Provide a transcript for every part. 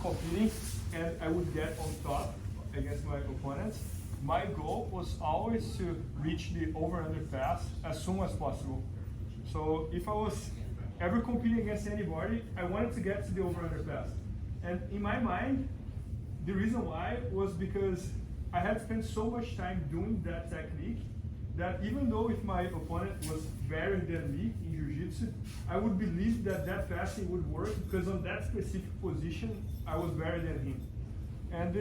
competing and I would get on top against my opponents, my goal was always to reach the over-under pass as soon as possible. So if I was ever competing against anybody, I wanted to get to the over-under pass. And in my mind, the reason why was because I had spent so much time doing that technique that even though if my opponent was better than me in Jiu-Jitsu, I would believe that that passing would work because on that specific position, I was better than him. And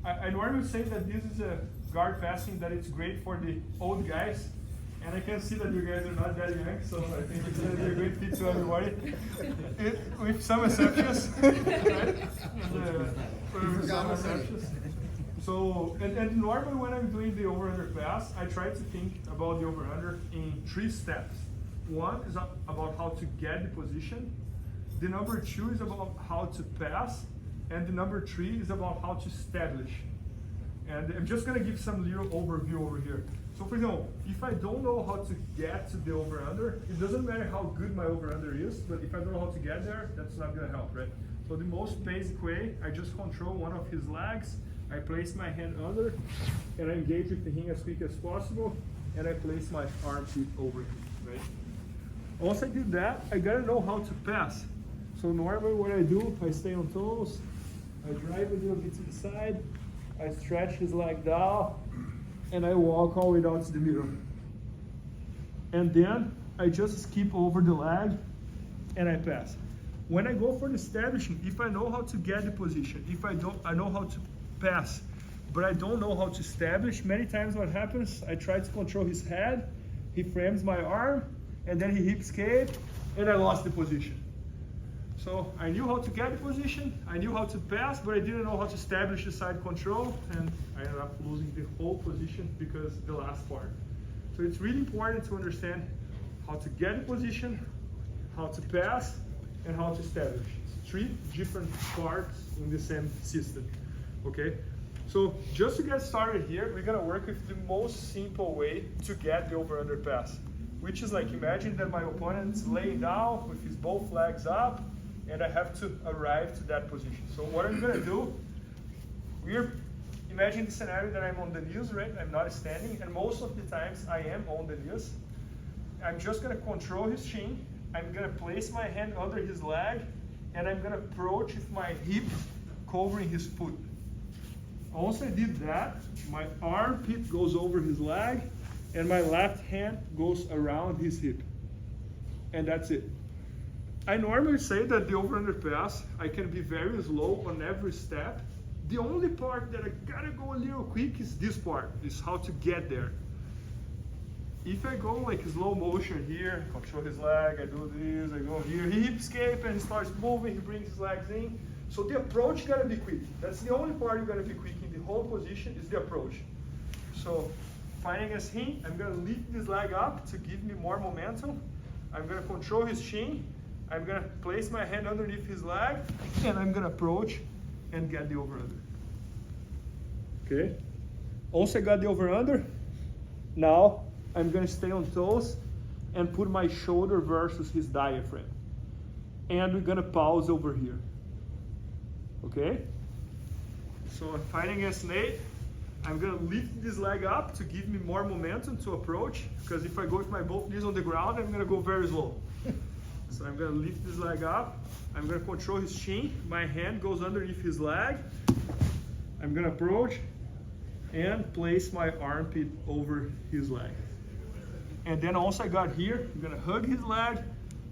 I normally say that this is a guard passing that it's great for the old guys. And I can see that you guys are not that young, so I think it's going to be a great fit to everybody. With some exceptions. Right? With some exceptions. So, and normally when I'm doing the over-under pass, I try to think about the over-under in 3 steps. One is about how to get the position. The number 2 is about how to pass. And the number 3 is about how to establish. And I'm just going to give some little overview over here. So for example, if I don't know how to get to the over-under, it doesn't matter how good my over-under is, but if I don't know how to get there, that's not going to help, right? So the most basic way, I just control one of his legs, I place my hand under, and I engage with the ring as quick as possible, and I place my armpit over him, right? Once I did that, I got to know how to pass. So normally what I do, I stay on toes, I drive a little bit to the side, I stretch his leg down, and I walk all the way down to the middle. And then I just skip over the leg and I pass. When I go for the establishing, if I know how to get the position, if I don't, I know how to pass, but I don't know how to establish, many times what happens, I try to control his head, he frames my arm, and then he hip escape, and I lost the position. So I knew how to get the position, I knew how to pass, but I didn't know how to establish the side control, and I ended up losing the whole position because the last part. So it's really important to understand how to get the position, how to pass, and how to establish. It's 3 different parts in the same system, okay? So just to get started here, we're gonna work with the most simple way to get the over-under pass, which is like, imagine that my opponent's laying down with his both legs up, and I have to arrive to that position. So what I'm gonna do, imagine the scenario that I'm on the knees, right? I'm not standing, and most of the times I am on the knees. I'm just gonna control his shin, I'm gonna place my hand under his leg, and I'm gonna approach with my hip covering his foot. Once I did that, my armpit goes over his leg, and my left hand goes around his hip. And that's it. I normally say that the over-under pass, I can be very slow on every step. The only part that I gotta go a little quick is this part, is how to get there. If I go like slow motion here, control his leg, I do this, I go here, he hip escape and he starts moving, he brings his legs in. So the approach gotta be quick. That's the only part you gotta be quick in the whole position is the approach. So fighting against him, I'm gonna lift this leg up to give me more momentum. I'm gonna control his shin. I'm gonna place my hand underneath his leg, and I'm gonna approach and get the over-under. Okay? Once I got the over-under, now I'm gonna stay on toes and put my shoulder versus his diaphragm. And we're gonna pause over here. Okay? So I'm fighting against Nate. I'm gonna lift this leg up to give me more momentum to approach, because if I go with my both knees on the ground, I'm gonna go very slow. So I'm gonna lift this leg up, I'm gonna control his shin, my hand goes underneath his leg, I'm gonna approach and place my armpit over his leg. And then once I got here, I'm gonna hug his leg,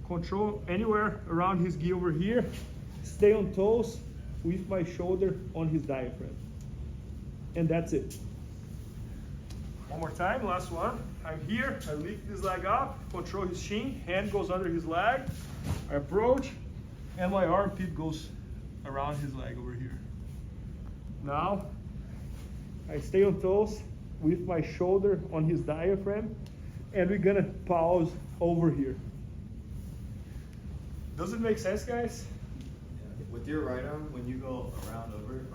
control anywhere around his gi over here, stay on toes with my shoulder on his diaphragm. And that's it. One more time, last one. I'm here, I lift this leg up, control his shin, hand goes under his leg, I approach, and my armpit goes around his leg over here. Now, I stay on toes with my shoulder on his diaphragm, and we're gonna pause over here. Does it make sense, guys? With your right arm, when you go around over,